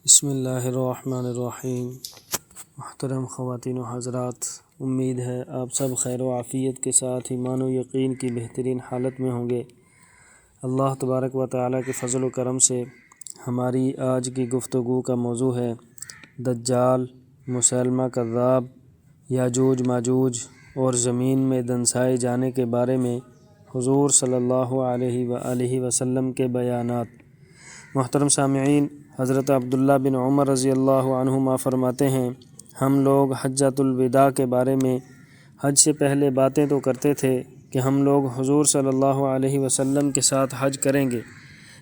بسم اللہ الرحمن الرحیم۔ محترم خواتین و حضرات، امید ہے آپ سب خیر و عافیت کے ساتھ ایمان و یقین کی بہترین حالت میں ہوں گے۔ اللہ تبارک و تعالیٰ کے فضل و کرم سے ہماری آج کی گفتگو کا موضوع ہے دجال، مسیلمہ کذاب، یاجوج ماجوج اور زمین میں دنسائے جانے کے بارے میں حضور صلی اللہ علیہ وآلہ وسلم کے بیانات۔ محترم سامعین، حضرت عبداللہ بن عمر رضی اللہ عنہما فرماتے ہیں، ہم لوگ حجۃ الوداع کے بارے میں حج سے پہلے باتیں تو کرتے تھے کہ ہم لوگ حضور صلی اللہ علیہ وسلم کے ساتھ حج کریں گے،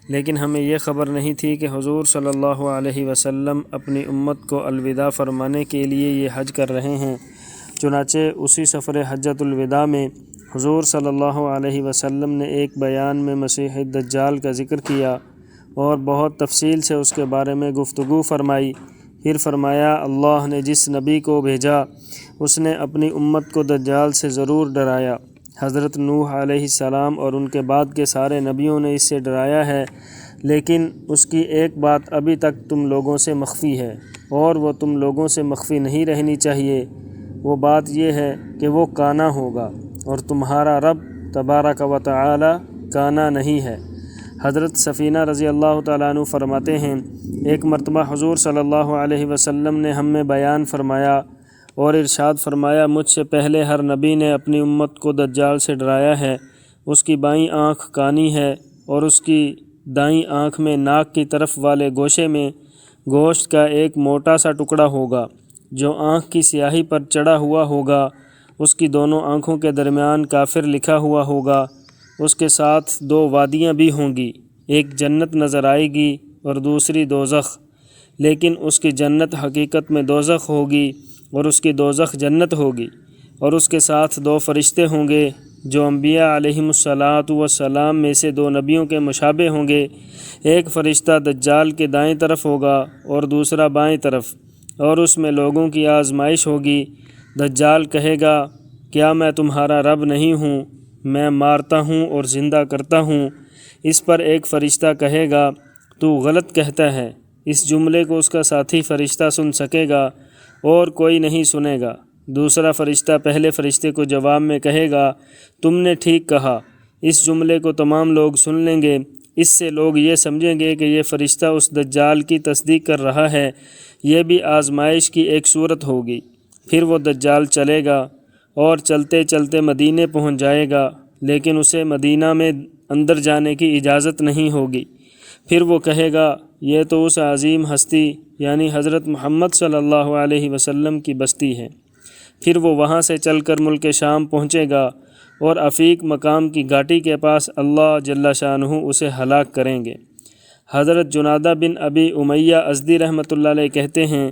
لیکن ہمیں یہ خبر نہیں تھی کہ حضور صلی اللہ علیہ وسلم اپنی امت کو الوداع فرمانے کے لیے یہ حج کر رہے ہیں۔ چنانچہ اسی سفر حجۃ الوداع میں حضور صلی اللہ علیہ وسلم نے ایک بیان میں مسیح دجال کا ذکر کیا اور بہت تفصیل سے اس کے بارے میں گفتگو فرمائی۔ پھر فرمایا، اللہ نے جس نبی کو بھیجا اس نے اپنی امت کو دجال سے ضرور ڈرایا۔ حضرت نوح علیہ السلام اور ان کے بعد کے سارے نبیوں نے اس سے ڈرایا ہے، لیکن اس کی ایک بات ابھی تک تم لوگوں سے مخفی ہے، اور وہ تم لوگوں سے مخفی نہیں رہنی چاہیے۔ وہ بات یہ ہے کہ وہ کانا ہوگا، اور تمہارا رب تبارک و تعالی کانا نہیں ہے۔ حضرت سفینہ رضی اللہ تعالیٰ عنہ فرماتے ہیں، ایک مرتبہ حضور صلی اللہ علیہ وسلم نے ہم میں بیان فرمایا اور ارشاد فرمایا، مجھ سے پہلے ہر نبی نے اپنی امت کو دجال سے ڈرایا ہے۔ اس کی بائیں آنکھ کانی ہے اور اس کی دائیں آنکھ میں ناک کی طرف والے گوشے میں گوشت کا ایک موٹا سا ٹکڑا ہوگا جو آنکھ کی سیاہی پر چڑھا ہوا ہوگا۔ اس کی دونوں آنکھوں کے درمیان کافر لکھا ہوا ہوگا۔ اس کے ساتھ دو وادیاں بھی ہوں گی، ایک جنت نظر آئے گی اور دوسری دوزخ، لیکن اس کی جنت حقیقت میں دوزخ ہوگی اور اس کی دوزخ جنت ہوگی۔ اور اس کے ساتھ دو فرشتے ہوں گے جو انبیاء علیہم السلام میں سے دو نبیوں کے مشابہ ہوں گے۔ ایک فرشتہ دجال کے دائیں طرف ہوگا اور دوسرا بائیں طرف، اور اس میں لوگوں کی آزمائش ہوگی۔ دجال کہے گا، کیا میں تمہارا رب نہیں ہوں؟ میں مارتا ہوں اور زندہ کرتا ہوں۔ اس پر ایک فرشتہ کہے گا، تو غلط کہتا ہے۔ اس جملے کو اس کا ساتھی فرشتہ سن سکے گا اور کوئی نہیں سنے گا۔ دوسرا فرشتہ پہلے فرشتے کو جواب میں کہے گا، تم نے ٹھیک کہا۔ اس جملے کو تمام لوگ سن لیں گے۔ اس سے لوگ یہ سمجھیں گے کہ یہ فرشتہ اس دجال کی تصدیق کر رہا ہے۔ یہ بھی آزمائش کی ایک صورت ہوگی۔ پھر وہ دجال چلے گا اور چلتے چلتے مدینے پہنچ جائے گا، لیکن اسے مدینہ میں اندر جانے کی اجازت نہیں ہوگی۔ پھر وہ کہے گا، یہ تو اس عظیم ہستی یعنی حضرت محمد صلی اللہ علیہ وسلم کی بستی ہے۔ پھر وہ وہاں سے چل کر ملک شام پہنچے گا اور عفیق مقام کی گھاٹی کے پاس اللہ جل شانہ اسے ہلاک کریں گے۔ حضرت جنادہ بن ابی امیہ ازدی رحمۃ اللہ علیہ کہتے ہیں،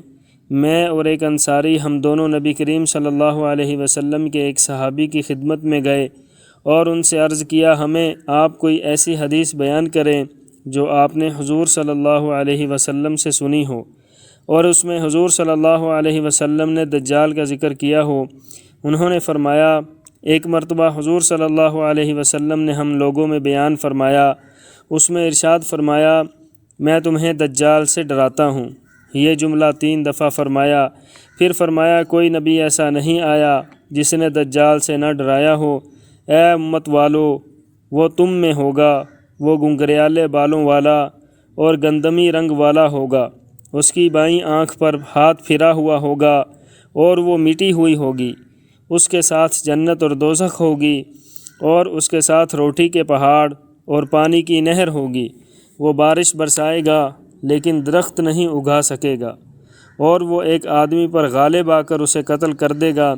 میں اور ایک انصاری ہم دونوں نبی کریم صلی اللہ علیہ وسلم کے ایک صحابی کی خدمت میں گئے اور ان سے عرض کیا، ہمیں آپ کوئی ایسی حدیث بیان کریں جو آپ نے حضور صلی اللہ علیہ وسلم سے سنی ہو اور اس میں حضور صلی اللہ علیہ وسلم نے دجال کا ذکر کیا ہو۔ انہوں نے فرمایا، ایک مرتبہ حضور صلی اللہ علیہ وسلم نے ہم لوگوں میں بیان فرمایا، اس میں ارشاد فرمایا، میں تمہیں دجال سے ڈراتا ہوں۔ یہ جملہ 3 دفعہ فرمایا۔ پھر فرمایا، کوئی نبی ایسا نہیں آیا جس نے دجال سے نہ ڈرایا ہو۔ اے امت والو، وہ تم میں ہوگا، وہ گنگریالے بالوں والا اور گندمی رنگ والا ہوگا۔ اس کی بائیں آنکھ پر ہاتھ پھرا ہوا ہوگا اور وہ مٹی ہوئی ہوگی۔ اس کے ساتھ جنت اور دوزخ ہوگی، اور اس کے ساتھ روٹی کے پہاڑ اور پانی کی نہر ہوگی۔ وہ بارش برسائے گا لیکن درخت نہیں اگا سکے گا، اور وہ ایک آدمی پر غالب آ کر اسے قتل کر دے گا،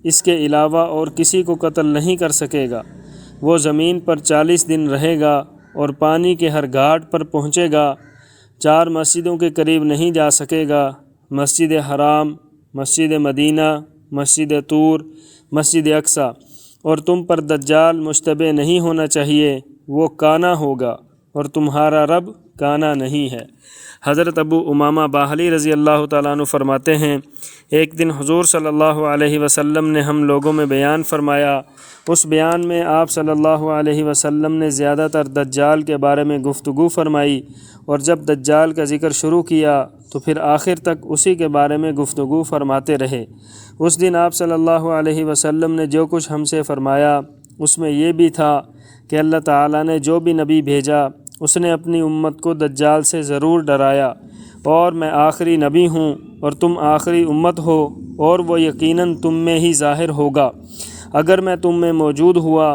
اس کے علاوہ اور کسی کو قتل نہیں کر سکے گا۔ وہ زمین پر 40 دن رہے گا اور پانی کے ہر گھاٹ پر پہنچے گا۔ 4 مسجدوں کے قریب نہیں جا سکے گا، مسجد حرام، مسجد مدینہ، مسجد طور، مسجد اقصی۔ اور تم پر دجال مشتبہ نہیں ہونا چاہیے، وہ کانا ہوگا اور تمہارا رب کانا نہیں ہے۔ حضرت ابو امامہ باہلی رضی اللہ تعالیٰ عنہ فرماتے ہیں، ایک دن حضور صلی اللہ علیہ وسلم نے ہم لوگوں میں بیان فرمایا۔ اس بیان میں آپ صلی اللہ علیہ وسلم نے زیادہ تر دجال کے بارے میں گفتگو فرمائی، اور جب دجال کا ذکر شروع کیا تو پھر آخر تک اسی کے بارے میں گفتگو فرماتے رہے۔ اس دن آپ صلی اللہ علیہ وسلم نے جو کچھ ہم سے فرمایا اس میں یہ بھی تھا کہ اللہ تعالیٰ نے جو بھی نبی بھیجا اس نے اپنی امت کو دجال سے ضرور ڈرایا، اور میں آخری نبی ہوں اور تم آخری امت ہو، اور وہ یقیناً تم میں ہی ظاہر ہوگا۔ اگر میں تم میں موجود ہوا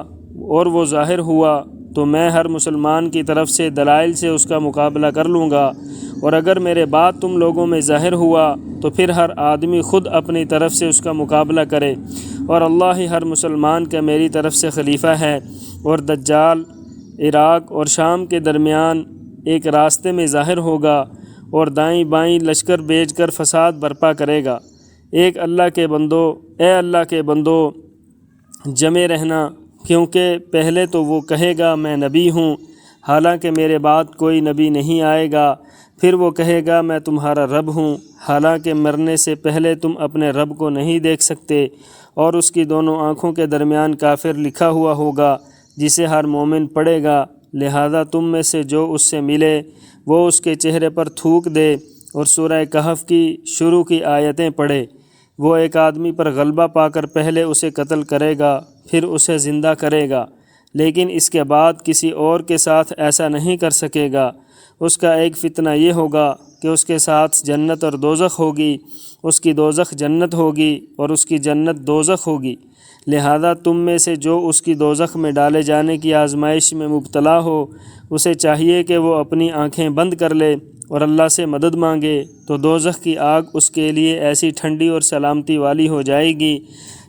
اور وہ ظاہر ہوا تو میں ہر مسلمان کی طرف سے دلائل سے اس کا مقابلہ کر لوں گا، اور اگر میرے بعد تم لوگوں میں ظاہر ہوا تو پھر ہر آدمی خود اپنی طرف سے اس کا مقابلہ کرے، اور اللہ ہی ہر مسلمان کا میری طرف سے خلیفہ ہے۔ اور دجال عراق اور شام کے درمیان ایک راستے میں ظاہر ہوگا اور دائیں بائیں لشکر بھیج کر فساد برپا کرے گا۔ اے اللہ کے بندو جمے رہنا، کیونکہ پہلے تو وہ کہے گا میں نبی ہوں، حالانکہ میرے بعد کوئی نبی نہیں آئے گا۔ پھر وہ کہے گا میں تمہارا رب ہوں، حالانکہ مرنے سے پہلے تم اپنے رب کو نہیں دیکھ سکتے، اور اس کی دونوں آنکھوں کے درمیان کافر لکھا ہوا ہوگا جسے ہر مومن پڑھے گا، لہذا تم میں سے جو اس سے ملے وہ اس کے چہرے پر تھوک دے اور سورہ کہف کی شروع کی آیتیں پڑھے۔ وہ ایک آدمی پر غلبہ پا کر پہلے اسے قتل کرے گا، پھر اسے زندہ کرے گا، لیکن اس کے بعد کسی اور کے ساتھ ایسا نہیں کر سکے گا۔ اس کا ایک فتنہ یہ ہوگا کہ اس کے ساتھ جنت اور دوزخ ہوگی، اس کی دوزخ جنت ہوگی اور اس کی جنت دوزخ ہوگی، لہذا تم میں سے جو اس کی دوزخ میں ڈالے جانے کی آزمائش میں مبتلا ہو اسے چاہیے کہ وہ اپنی آنکھیں بند کر لے اور اللہ سے مدد مانگے، تو دوزخ کی آگ اس کے لیے ایسی ٹھنڈی اور سلامتی والی ہو جائے گی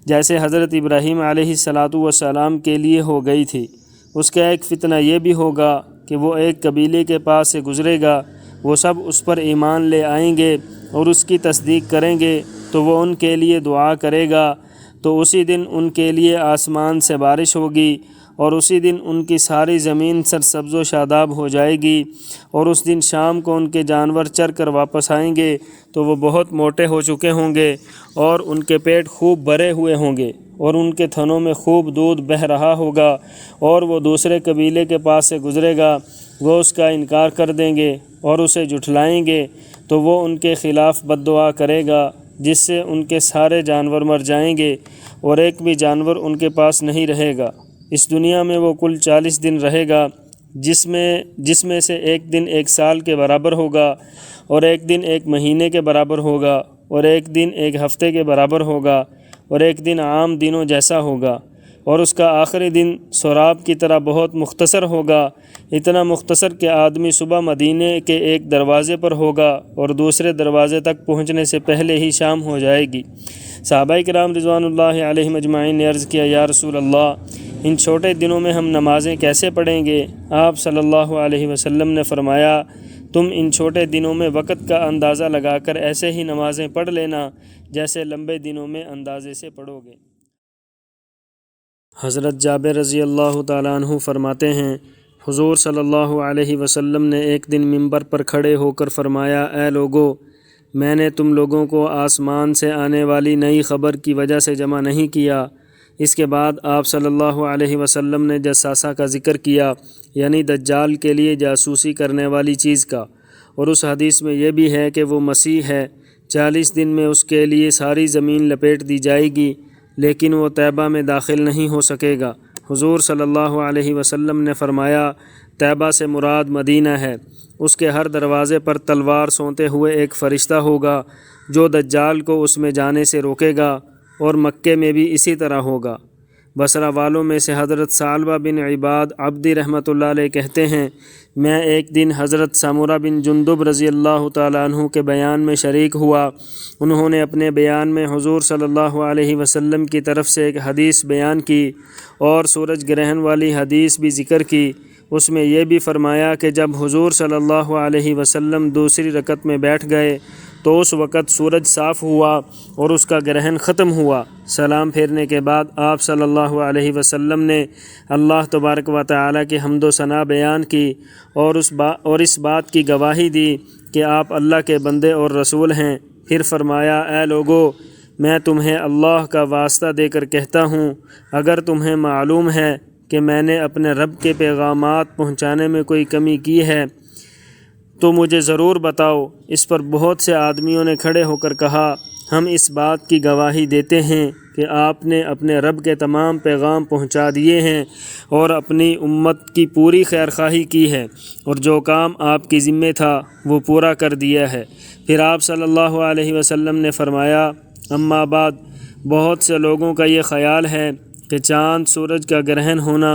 جیسے حضرت ابراہیم علیہ السلام کے لیے ہو گئی تھی۔ اس کا ایک فتنہ یہ بھی ہوگا کہ وہ ایک قبیلے کے پاس سے گزرے گا، وہ سب اس پر ایمان لے آئیں گے اور اس کی تصدیق کریں گے، تو وہ ان کے لیے دعا کرے گا، تو اسی دن ان کے لیے آسمان سے بارش ہوگی، اور اسی دن ان کی ساری زمین سرسبز و شاداب ہو جائے گی، اور اس دن شام کو ان کے جانور چر کر واپس آئیں گے تو وہ بہت موٹے ہو چکے ہوں گے، اور ان کے پیٹ خوب بھرے ہوئے ہوں گے، اور ان کے تھنوں میں خوب دودھ بہہ رہا ہوگا، اور وہ دوسرے قبیلے کے پاس سے گزرے گا، وہ اس کا انکار کر دیں گے اور اسے جھٹلائیں گے، تو وہ ان کے خلاف بد دعا کرے گا، جس سے ان کے سارے جانور مر جائیں گے اور ایک بھی جانور ان کے پاس نہیں رہے گا۔ اس دنیا میں وہ کل 40 دن رہے گا، جس میں سے ایک دن ایک سال کے برابر ہوگا، اور ایک دن ایک مہینے کے برابر ہوگا، اور ایک دن ایک ہفتے کے برابر ہوگا، اور ایک دن عام دنوں جیسا ہوگا، اور اس کا آخری دن سراب کی طرح بہت مختصر ہوگا، اتنا مختصر کہ آدمی صبح مدینے کے ایک دروازے پر ہوگا اور دوسرے دروازے تک پہنچنے سے پہلے ہی شام ہو جائے گی۔ صحابہ کرام رضوان اللہ علیہم اجمعین نے عرض کیا، یا رسول اللہ، ان چھوٹے دنوں میں ہم نمازیں کیسے پڑھیں گے؟ آپ صلی اللہ علیہ وسلم نے فرمایا، تم ان چھوٹے دنوں میں وقت کا اندازہ لگا کر ایسے ہی نمازیں پڑھ لینا جیسے لمبے دنوں میں اندازے سے پڑھو گے۔ حضرت جابر رضی اللہ تعالیٰ عنہ فرماتے ہیں، حضور صلی اللہ علیہ وسلم نے ایک دن منبر پر کھڑے ہو کر فرمایا، اے لوگو، میں نے تم لوگوں کو آسمان سے آنے والی نئی خبر کی وجہ سے جمع نہیں کیا۔ اس کے بعد آپ صلی اللہ علیہ وسلم نے جساسہ کا ذکر کیا، یعنی دجال کے لیے جاسوسی کرنے والی چیز کا، اور اس حدیث میں یہ بھی ہے کہ وہ مسیح ہے، 40 دن میں اس کے لیے ساری زمین لپیٹ دی جائے گی، لیکن وہ طیبہ میں داخل نہیں ہو سکے گا۔ حضور صلی اللہ علیہ وسلم نے فرمایا، طیبہ سے مراد مدینہ ہے، اس کے ہر دروازے پر تلوار سونتے ہوئے ایک فرشتہ ہوگا جو دجال کو اس میں جانے سے روکے گا، اور مکے میں بھی اسی طرح ہوگا۔ بصرہ والوں میں سے حضرت ثعلبہ بن عباد عبدی رحمۃ اللہ علیہ کہتے ہیں، میں ایک دن حضرت سمرہ بن جندب رضی اللہ تعالیٰ عنہ کے بیان میں شریک ہوا۔ انہوں نے اپنے بیان میں حضور صلی اللہ علیہ وسلم کی طرف سے ایک حدیث بیان کی اور سورج گرہن والی حدیث بھی ذکر کی۔ اس میں یہ بھی فرمایا کہ جب حضور صلی اللہ علیہ وسلم دوسری رکعت میں بیٹھ گئے تو اس وقت سورج صاف ہوا اور اس کا گرہن ختم ہوا۔ سلام پھیرنے کے بعد آپ صلی اللہ علیہ وسلم نے اللہ تبارک و تعالیٰ کی حمد و ثنا بیان کی اور اس بات کی گواہی دی کہ آپ اللہ کے بندے اور رسول ہیں۔ پھر فرمایا، اے لوگو، میں تمہیں اللہ کا واسطہ دے کر کہتا ہوں، اگر تمہیں معلوم ہے کہ میں نے اپنے رب کے پیغامات پہنچانے میں کوئی کمی کی ہے تو مجھے ضرور بتاؤ۔ اس پر بہت سے آدمیوں نے کھڑے ہو کر کہا، ہم اس بات کی گواہی دیتے ہیں کہ آپ نے اپنے رب کے تمام پیغام پہنچا دیے ہیں اور اپنی امت کی پوری خیرخواہی کی ہے، اور جو کام آپ کی ذمہ تھا وہ پورا کر دیا ہے۔ پھر آپ صلی اللہ علیہ وسلم نے فرمایا، اما بعد، بہت سے لوگوں کا یہ خیال ہے کہ چاند سورج کا گرہن ہونا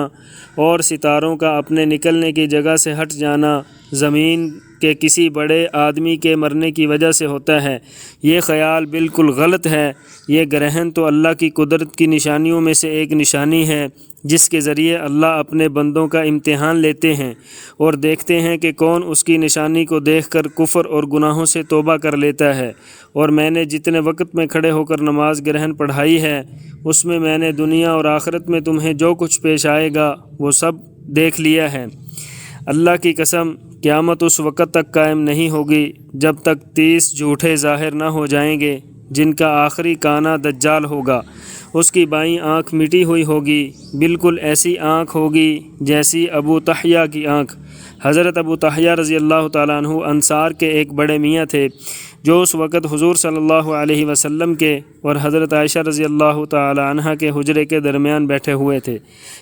اور ستاروں کا اپنے نکلنے کی جگہ سے ہٹ جانا زمین کے کسی بڑے آدمی کے مرنے کی وجہ سے ہوتا ہے۔ یہ خیال بالکل غلط ہے۔ یہ گرہن تو اللہ کی قدرت کی نشانیوں میں سے ایک نشانی ہے جس کے ذریعے اللہ اپنے بندوں کا امتحان لیتے ہیں اور دیکھتے ہیں کہ کون اس کی نشانی کو دیکھ کر کفر اور گناہوں سے توبہ کر لیتا ہے۔ اور میں نے جتنے وقت میں کھڑے ہو کر نماز گرہن پڑھائی ہے اس میں نے دنیا اور آخرت میں تمہیں جو کچھ پیش آئے گا وہ سب دیکھ لیا ہے۔ اللہ کی قسم، قیامت اس وقت تک قائم نہیں ہوگی جب تک 30 جھوٹے ظاہر نہ ہو جائیں گے، جن کا آخری کانا دجال ہوگا۔ اس کی بائیں آنکھ مٹی ہوئی ہوگی، بالکل ایسی آنکھ ہوگی جیسی ابو طحیہ کی آنکھ۔ حضرت ابو طحیہ رضی اللہ تعالیٰ عنہ انصار کے ایک بڑے میاں تھے جو اس وقت حضور صلی اللہ علیہ وسلم کے اور حضرت عائشہ رضی اللہ تعالیٰ عنہ کے حجرے کے درمیان بیٹھے ہوئے تھے۔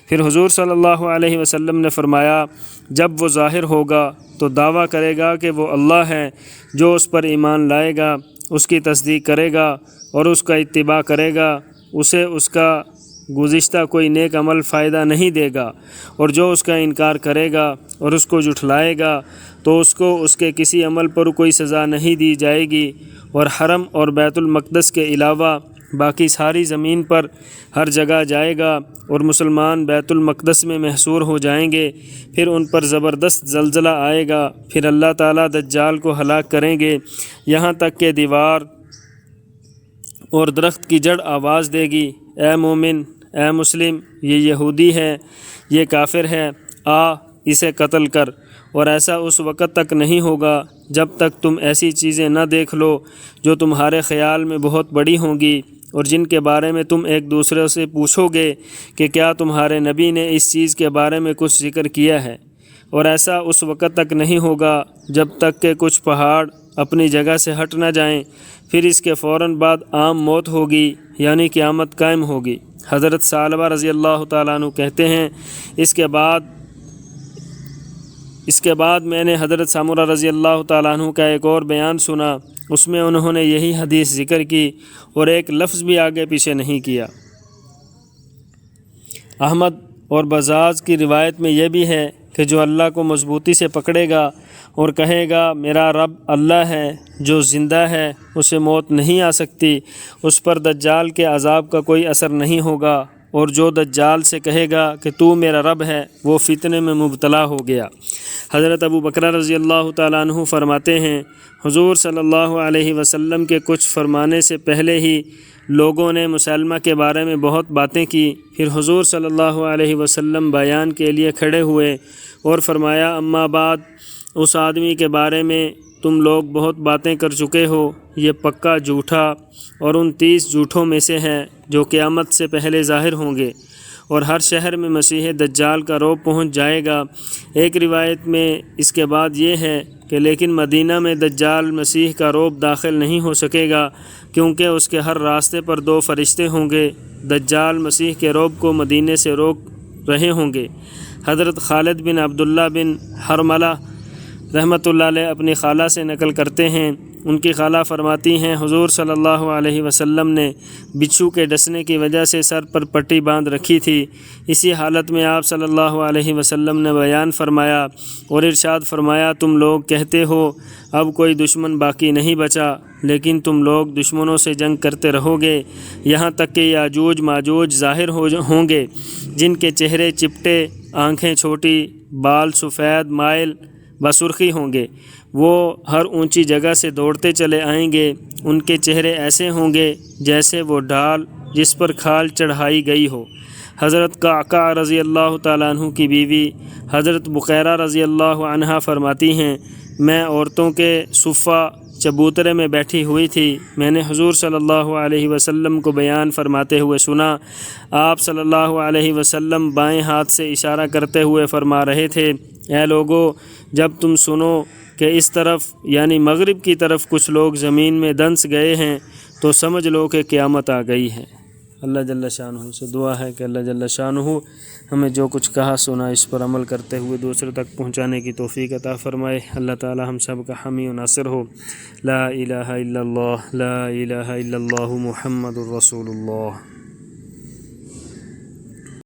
پھر حضور صلی اللہ علیہ وسلم نے فرمایا، جب وہ ظاہر ہوگا تو دعویٰ کرے گا کہ وہ اللہ ہے، جو اس پر ایمان لائے گا، اس کی تصدیق کرے گا اور اس کا اتباع کرے گا، اسے اس کا گزشتہ کوئی نیک عمل فائدہ نہیں دے گا، اور جو اس کا انکار کرے گا اور اس کو جھٹلائے گا تو اس کو اس کے کسی عمل پر کوئی سزا نہیں دی جائے گی، اور حرم اور بیت المقدس کے علاوہ باقی ساری زمین پر ہر جگہ جائے گا اور مسلمان بیت المقدس میں محصور ہو جائیں گے۔ پھر ان پر زبردست زلزلہ آئے گا، پھر اللہ تعالیٰ دجال کو ہلاک کریں گے، یہاں تک کہ دیوار اور درخت کی جڑ آواز دے گی، اے مومن، اے مسلم، یہ یہودی ہے، یہ کافر ہے، آ اسے قتل کر۔ اور ایسا اس وقت تک نہیں ہوگا جب تک تم ایسی چیزیں نہ دیکھ لو جو تمہارے خیال میں بہت بڑی ہوں گی اور جن کے بارے میں تم ایک دوسرے سے پوچھو گے کہ کیا تمہارے نبی نے اس چیز کے بارے میں کچھ ذکر کیا ہے۔ اور ایسا اس وقت تک نہیں ہوگا جب تک کہ کچھ پہاڑ اپنی جگہ سے ہٹ نہ جائیں، پھر اس کے فوراً بعد عام موت ہوگی، یعنی قیامت قائم ہوگی۔ حضرت ثعلبہ رضی اللہ تعالیٰ عنہ کہتے ہیں، اس کے بعد میں نے حضرت سامورہ رضی اللہ تعالیٰ عنہ کا ایک اور بیان سنا، اس میں انہوں نے یہی حدیث ذکر کی اور ایک لفظ بھی آگے پیچھے نہیں کیا۔ احمد اور بزاز کی روایت میں یہ بھی ہے کہ جو اللہ کو مضبوطی سے پکڑے گا اور کہے گا میرا رب اللہ ہے جو زندہ ہے، اسے موت نہیں آ سکتی، اس پر دجال کے عذاب کا کوئی اثر نہیں ہوگا، اور جو دجال سے کہے گا کہ تو میرا رب ہے، وہ فتنے میں مبتلا ہو گیا۔ حضرت ابو بکر رضی اللہ تعالیٰ عنہ فرماتے ہیں، حضور صلی اللہ علیہ وسلم کے کچھ فرمانے سے پہلے ہی لوگوں نے مسلمہ کے بارے میں بہت باتیں کی، پھر حضور صلی اللہ علیہ وسلم بیان کے لیے کھڑے ہوئے اور فرمایا، اما بعد، اس آدمی کے بارے میں تم لوگ بہت باتیں کر چکے ہو، یہ پکا جھوٹا اور ان 30 جھوٹوں میں سے ہے جو قیامت سے پہلے ظاہر ہوں گے، اور ہر شہر میں مسیح دجال کا روب پہنچ جائے گا۔ ایک روایت میں اس کے بعد یہ ہے کہ لیکن مدینہ میں دجال مسیح کا روب داخل نہیں ہو سکے گا، کیونکہ اس کے ہر راستے پر 2 فرشتے ہوں گے، دجال مسیح کے روب کو مدینے سے روک رہے ہوں گے۔ حضرت خالد بن عبداللہ بن حرملہ رحمۃ اللہ علیہ اپنی خالہ سے نقل کرتے ہیں، ان کی خالہ فرماتی ہیں، حضور صلی اللہ علیہ وسلم نے بچھو کے ڈسنے کی وجہ سے سر پر پٹی باندھ رکھی تھی۔ اسی حالت میں آپ صلی اللہ علیہ وسلم نے بیان فرمایا اور ارشاد فرمایا، تم لوگ کہتے ہو اب کوئی دشمن باقی نہیں بچا، لیکن تم لوگ دشمنوں سے جنگ کرتے رہو گے یہاں تک کہ یاجوج ماجوج ظاہر ہوں گے، جن کے چہرے چپٹے، آنکھیں چھوٹی، بال سفید مائل بسرخی ہوں گے۔ وہ ہر اونچی جگہ سے دوڑتے چلے آئیں گے، ان کے چہرے ایسے ہوں گے جیسے وہ ڈھال جس پر کھال چڑھائی گئی ہو۔ حضرت قعقاع رضی اللہ تعالیٰ عنہ کی بیوی حضرت بقیرہ رضی اللہ عنہا فرماتی ہیں، میں عورتوں کے صفہ چبوترے میں بیٹھی ہوئی تھی، میں نے حضور صلی اللہ علیہ وسلم کو بیان فرماتے ہوئے سنا۔ آپ صلی اللہ علیہ وسلم بائیں ہاتھ سے اشارہ کرتے ہوئے فرما رہے تھے، اے لوگو، جب تم سنو کہ اس طرف یعنی مغرب کی طرف کچھ لوگ زمین میں دنس گئے ہیں تو سمجھ لو کہ قیامت آ گئی ہے۔ اللہ جل شانہ سے دعا ہے کہ اللہ جل شانہ ہمیں جو کچھ کہا سنا اس پر عمل کرتے ہوئے دوسروں تک پہنچانے کی توفیق عطا فرمائے۔ اللہ تعالی ہم سب کا حامی و ناصر ہو۔ لا الہ الا اللہ، لا الہ الا اللہ، محمد الرسول اللہ۔